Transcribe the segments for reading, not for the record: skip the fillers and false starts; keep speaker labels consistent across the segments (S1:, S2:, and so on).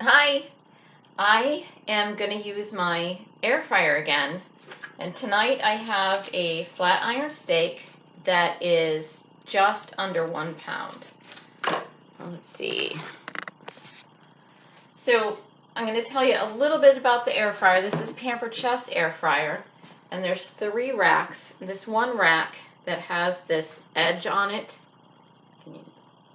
S1: Hi, I am going to use my air fryer again, and tonight I have a flat iron steak that is just under 1 pound. Let's see. So I'm going to tell you a little bit about the air fryer. This is Pampered Chef's air fryer, and there's 3 racks. This one rack that has this edge on it,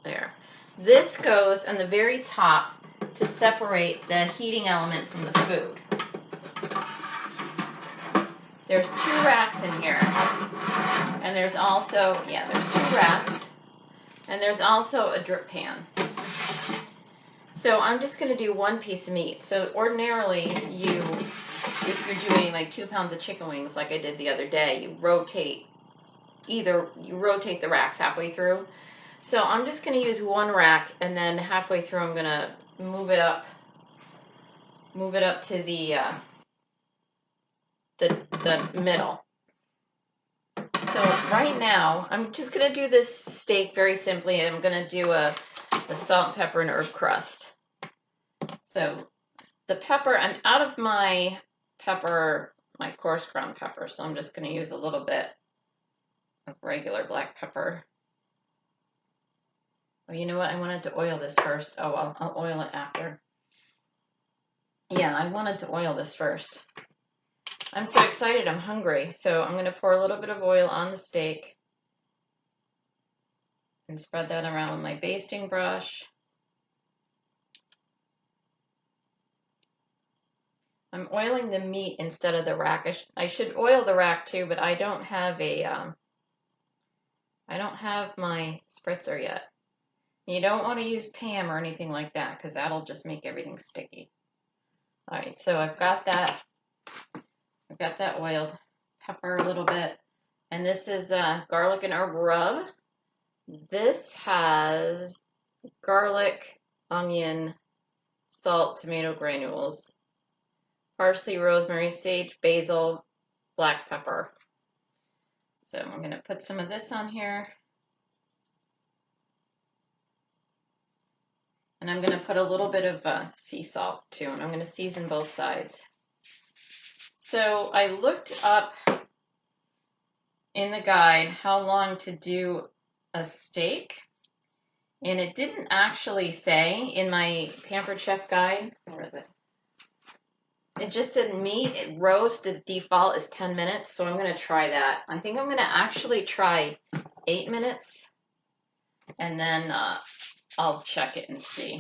S1: there. This goes on the very top to separate the heating element from the food. There's 2 racks in here, and there's also, there's 2 racks, and there's also a drip pan. So I'm just going to do 1 piece of meat. So ordinarily, if you're doing like 2 pounds of chicken wings like I did the other day, you rotate the racks halfway through. So I'm just going to use 1 rack, and then halfway through I'm going to move it up to the middle. So right now I'm just going to do this steak very simply, and I'm going to do a salt, pepper, and herb crust. So the pepper, I'm out of my pepper, my coarse ground pepper, so I'm just going to use a little bit of regular black pepper. Oh, you know what? I wanted to oil this first. Oh, well, I'll oil it after. Yeah, I wanted to oil this first. I'm so excited, I'm hungry. So I'm going to pour a little bit of oil on the steak and spread that around with my basting brush. I'm oiling the meat instead of the rack. I should oil the rack too, but I don't have my spritzer yet. You don't want to use Pam or anything like that, because that'll just make everything sticky. All right, so I've got that oiled. Pepper a little bit, and this is garlic and herb rub. This has garlic, onion, salt, tomato granules, parsley, rosemary, sage, basil, black pepper. So I'm going to put some of this on here. And I'm going to put a little bit of sea salt too, and I'm going to season both sides. So I looked up in the guide how long to do a steak, and it didn't actually say in my Pampered Chef guide. Where is it? It just said meat roast as default is 10 minutes, so I'm going to try that. I think I'm going to actually try 8 minutes, and then I'll check it and see.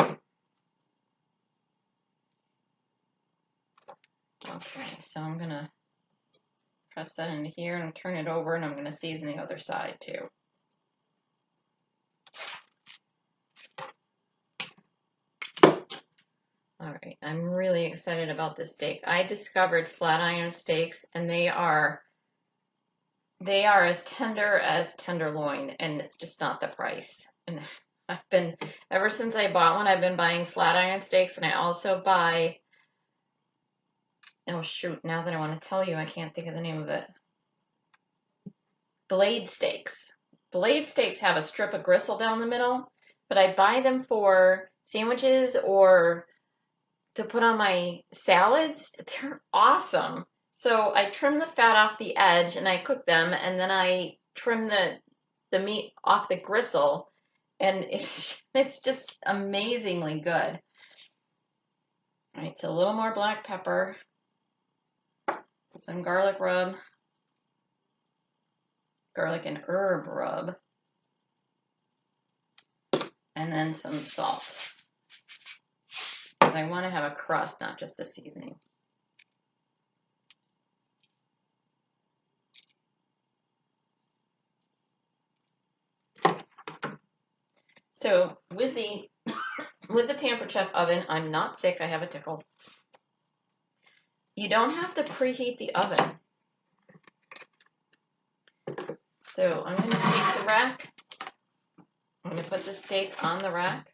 S1: Okay, so I'm going to press that into here and turn it over, and I'm going to season the other side too. All right, I'm really excited about this steak. I discovered flat iron steaks, and they are as tender as tenderloin, and it's just not the price. And ever since I bought one, I've been buying flat iron steaks, and I also buy, oh shoot, now that I want to tell you, I can't think of the name of it. Blade steaks. Blade steaks have a strip of gristle down the middle, but I buy them for sandwiches or to put on my salads. They're awesome. So I trim the fat off the edge and I cook them, and then I trim the meat off the gristle, and it's just amazingly good. All right, so a little more black pepper, some garlic rub, garlic and herb rub, and then some salt, because I want to have a crust, not just a seasoning. So with the Pampered Chef oven, I'm not sick, I have a tickle. You don't have to preheat the oven. So I'm going to take the rack, I'm going to put the steak on the rack.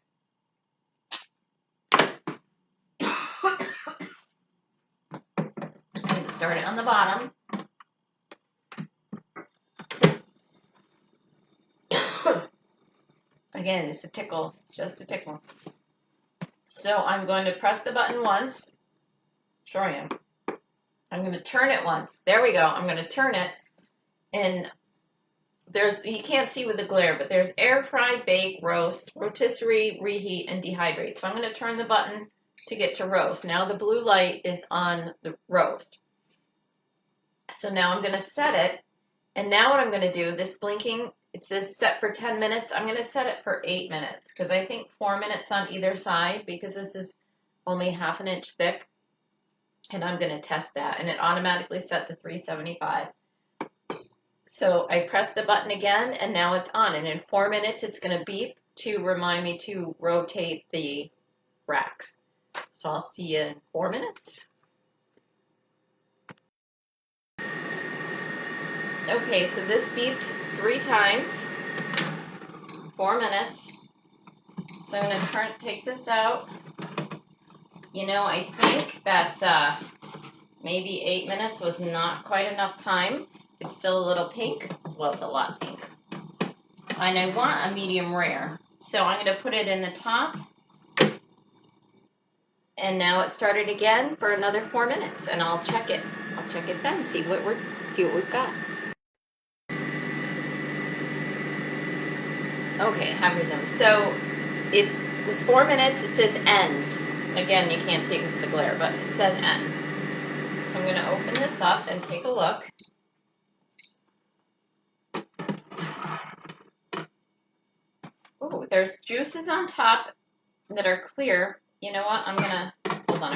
S1: I'm going to start it on the bottom. Again, it's a tickle, it's just a tickle. So I'm going to press the button once. Sure I am. I'm going to turn it once. There we go. I'm going to turn it. And you can't see with the glare, but there's air fry, bake, roast, rotisserie, reheat, and dehydrate. So I'm going to turn the button to get to roast. Now the blue light is on the roast. So now I'm going to set it. And now what I'm going to do, this blinking, it says set for 10 minutes. I'm going to set it for 8 minutes because I think 4 minutes on either side because this is only ½ inch thick. And I'm going to test that. And it automatically set to 375. So I press the button again and now it's on. And in 4 minutes, it's going to beep to remind me to rotate the racks. So I'll see you in 4 minutes. Okay, so this beeped 3 times, 4 minutes. So I'm going to take this out. You know, I think that maybe 8 minutes was not quite enough time. It's still a little pink. Well, it's a lot pink. And I want a medium rare. So I'm going to put it in the top. And now it started again for another 4 minutes. And I'll check it. I'll check it then, see what we've got. Okay, have resumed. So it was 4 minutes. It says end. Again, you can't see it because of the glare, but it says end. So I'm going to open this up and take a look. Oh, there's juices on top that are clear. You know what? I'm going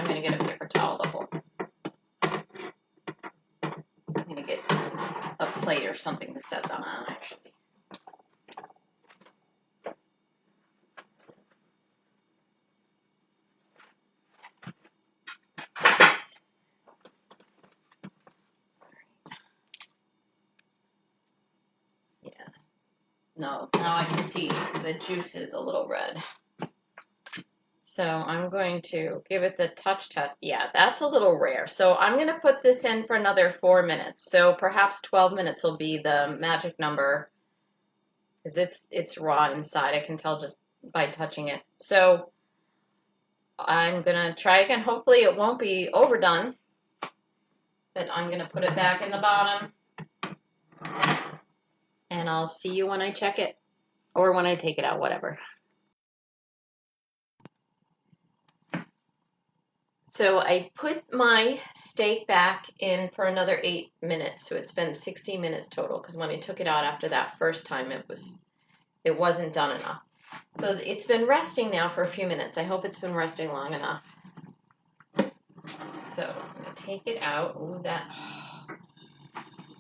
S1: to get a paper towel to hold. I'm going to get a plate or something to set them on, actually. No, now I can see the juice is a little red. So I'm going to give it the touch test. Yeah, that's a little rare. So I'm going to put this in for another 4 minutes. So perhaps 12 minutes will be the magic number because it's raw inside. I can tell just by touching it. So I'm going to try again. Hopefully it won't be overdone. But I'm going to put it back in the bottom. And I'll see you when I check it. Or when I take it out, whatever. So I put my steak back in for another 8 minutes. So it's been 60 minutes total because when I took it out after that first time, it wasn't done enough. So it's been resting now for a few minutes. I hope it's been resting long enough. So I'm going to take it out. Ooh,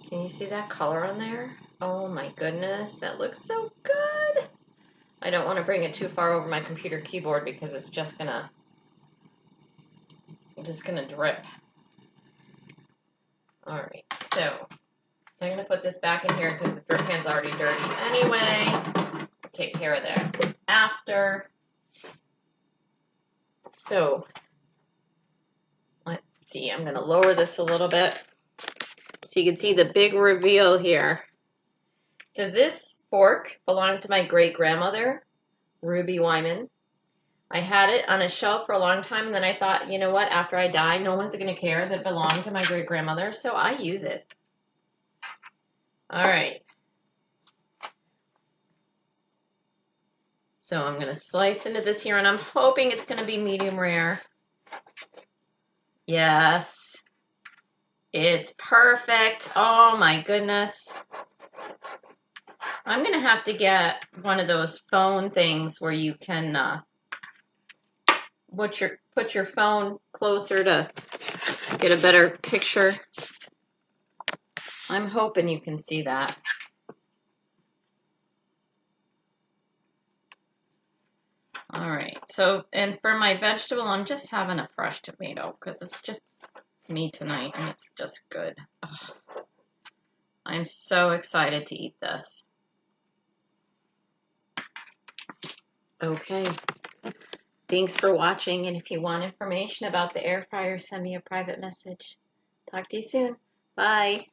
S1: can you see that color on there? Oh my goodness, that looks so good. I don't want to bring it too far over my computer keyboard because it's just gonna drip. All right, so I'm gonna put this back in here because the drip pan's already dirty anyway. I'll take care of that after. So let's see, I'm gonna lower this a little bit so you can see the big reveal here. So this fork belonged to my great-grandmother, Ruby Wyman. I had it on a shelf for a long time, and then I thought, you know what, after I die, no one's going to care that it belonged to my great-grandmother, so I use it. All right. So I'm going to slice into this here, and I'm hoping it's going to be medium rare. Yes. It's perfect. Oh, my goodness. I'm going to have to get one of those phone things where you can put your phone closer to get a better picture. I'm hoping you can see that. All right. So, and for my vegetable, I'm just having a fresh tomato because it's just me tonight and it's just good. Ugh. I'm so excited to eat this. Okay. Thanks for watching, and if you want information about the air fryer, send me a private message. Talk to you soon. Bye.